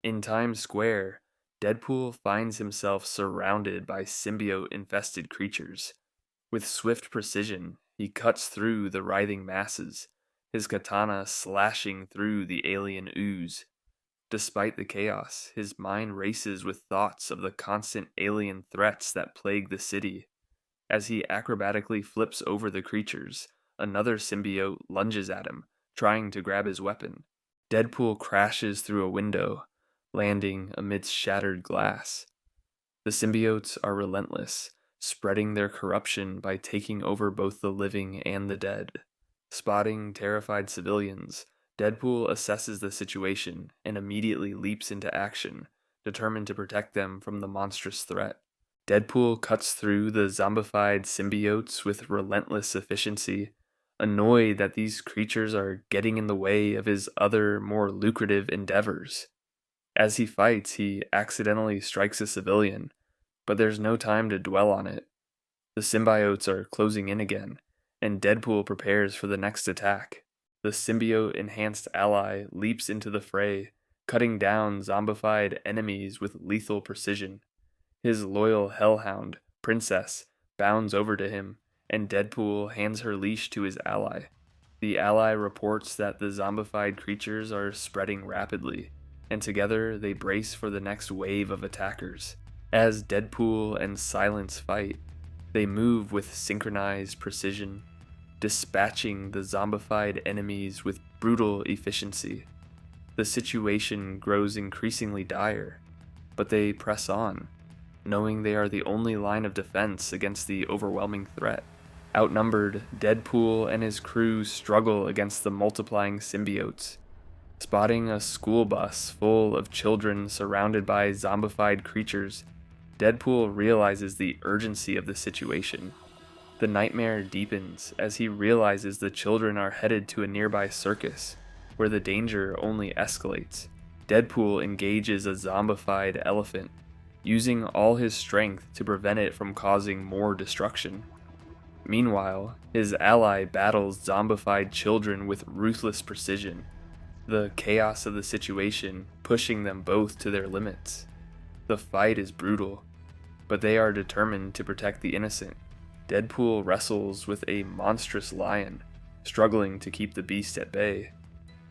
In Times Square, Deadpool finds himself surrounded by symbiote-infested creatures. With swift precision, he cuts through the writhing masses, his katana slashing through the alien ooze. Despite the chaos, his mind races with thoughts of the constant alien threats that plague the city. As he acrobatically flips over the creatures, another symbiote lunges at him, trying to grab his weapon. Deadpool crashes through a window, landing amidst shattered glass. The symbiotes are relentless, spreading their corruption by taking over both the living and the dead. Spotting terrified civilians, Deadpool assesses the situation and immediately leaps into action, determined to protect them from the monstrous threat. Deadpool cuts through the zombified symbiotes with relentless efficiency, annoyed that these creatures are getting in the way of his other, more lucrative endeavors. As he fights, he accidentally strikes a civilian, but there's no time to dwell on it. The symbiotes are closing in again, and Deadpool prepares for the next attack. The symbiote-enhanced ally leaps into the fray, cutting down zombified enemies with lethal precision. His loyal hellhound, Princess, bounds over to him, and Deadpool hands her leash to his ally. The ally reports that the zombified creatures are spreading rapidly, and together they brace for the next wave of attackers. As Deadpool and Silence fight, they move with synchronized precision, dispatching the zombified enemies with brutal efficiency. The situation grows increasingly dire, but they press on, knowing they are the only line of defense against the overwhelming threat. Outnumbered, Deadpool and his crew struggle against the multiplying symbiotes. Spotting a school bus full of children surrounded by zombified creatures, Deadpool realizes the urgency of the situation. The nightmare deepens as he realizes the children are headed to a nearby circus, where the danger only escalates. Deadpool engages a zombified elephant, using all his strength to prevent it from causing more destruction. Meanwhile, his ally battles zombified children with ruthless precision, the chaos of the situation pushing them both to their limits. The fight is brutal, but they are determined to protect the innocent. Deadpool wrestles with a monstrous lion, struggling to keep the beast at bay.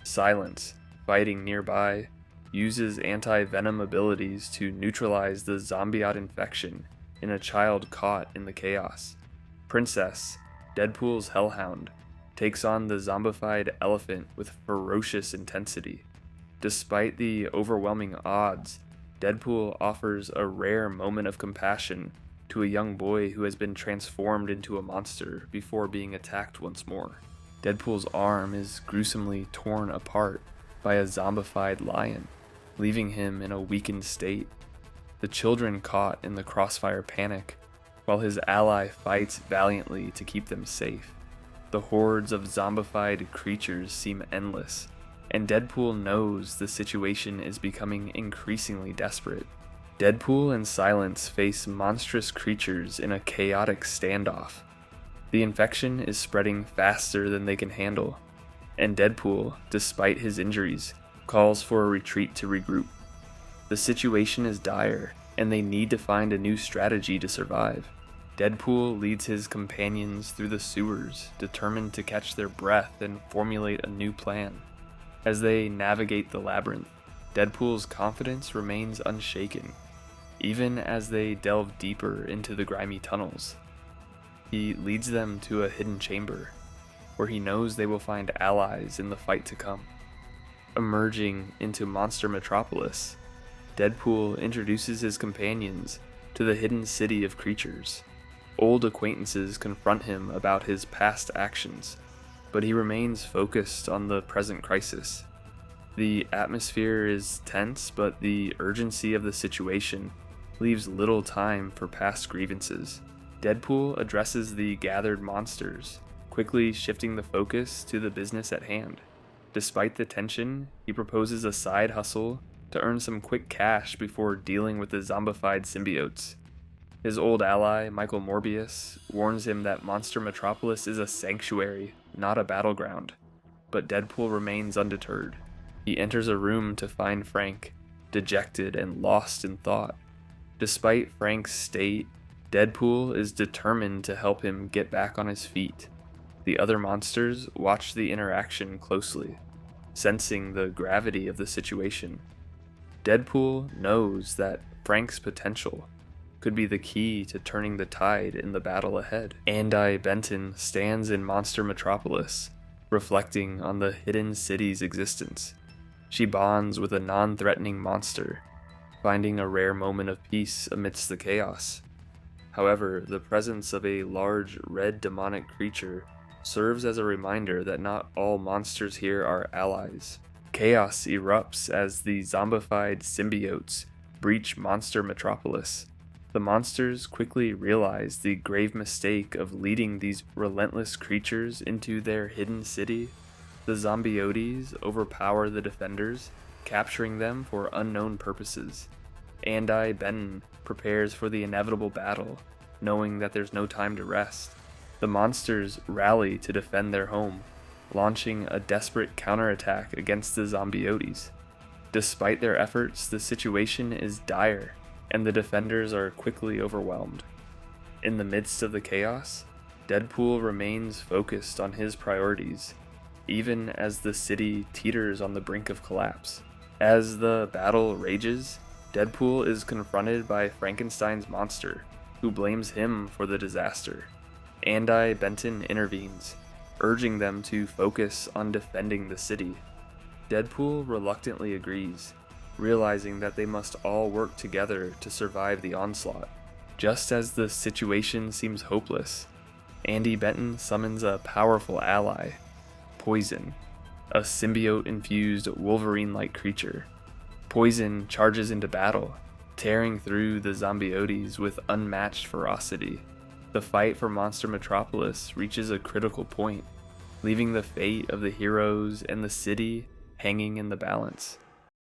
Silence, fighting nearby, uses anti-venom abilities to neutralize the symbiote infection in a child caught in the chaos. Princess, Deadpool's hellhound, takes on the zombified elephant with ferocious intensity. Despite the overwhelming odds, Deadpool offers a rare moment of compassion to a young boy who has been transformed into a monster before being attacked once more. Deadpool's arm is gruesomely torn apart by a zombified lion, leaving him in a weakened state. The children caught in the crossfire panic, while his ally fights valiantly to keep them safe. The hordes of zombified creatures seem endless, and Deadpool knows the situation is becoming increasingly desperate. Deadpool and Silence face monstrous creatures in a chaotic standoff. The infection is spreading faster than they can handle, and Deadpool, despite his injuries, calls for a retreat to regroup. The situation is dire, and they need to find a new strategy to survive. Deadpool leads his companions through the sewers, determined to catch their breath and formulate a new plan. As they navigate the labyrinth, Deadpool's confidence remains unshaken, even as they delve deeper into the grimy tunnels. He leads them to a hidden chamber, where he knows they will find allies in the fight to come. Emerging into Monster Metropolis, Deadpool introduces his companions to the hidden city of creatures. Old acquaintances confront him about his past actions, but he remains focused on the present crisis. The atmosphere is tense, but the urgency of the situation leaves little time for past grievances. Deadpool addresses the gathered monsters, quickly shifting the focus to the business at hand. Despite the tension, he proposes a side hustle to earn some quick cash before dealing with the zombified symbiotes. His old ally, Michael Morbius, warns him that Monster Metropolis is a sanctuary, not a battleground, but Deadpool remains undeterred. He enters a room to find Frank, dejected and lost in thought. Despite Frank's state, Deadpool is determined to help him get back on his feet. The other monsters watch the interaction closely, sensing the gravity of the situation. Deadpool knows that Frank's potential could be the key to turning the tide in the battle ahead. Andi Benton stands in Monster Metropolis, reflecting on the hidden city's existence. She bonds with a non-threatening monster, finding a rare moment of peace amidst the chaos. However, the presence of a large red demonic creature serves as a reminder that not all monsters here are allies. Chaos erupts as the zombified symbiotes breach Monster Metropolis. The monsters quickly realize the grave mistake of leading these relentless creatures into their hidden city. The symbiotes overpower the defenders, capturing them for unknown purposes. Andi Benton prepares for the inevitable battle, knowing that there's no time to rest. The monsters rally to defend their home, launching a desperate counterattack against the symbiotes. Despite their efforts, the situation is dire, and the defenders are quickly overwhelmed. In the midst of the chaos, Deadpool remains focused on his priorities, even as the city teeters on the brink of collapse. As the battle rages, Deadpool is confronted by Frankenstein's monster, who blames him for the disaster. Andi Benton intervenes, urging them to focus on defending the city. Deadpool reluctantly agrees, realizing that they must all work together to survive the onslaught. Just as the situation seems hopeless, Andi Benton summons a powerful ally, Poison, a symbiote-infused Wolverine-like creature. Poison charges into battle, tearing through the symbiotes with unmatched ferocity. The fight for Monster Metropolis reaches a critical point, leaving the fate of the heroes and the city hanging in the balance.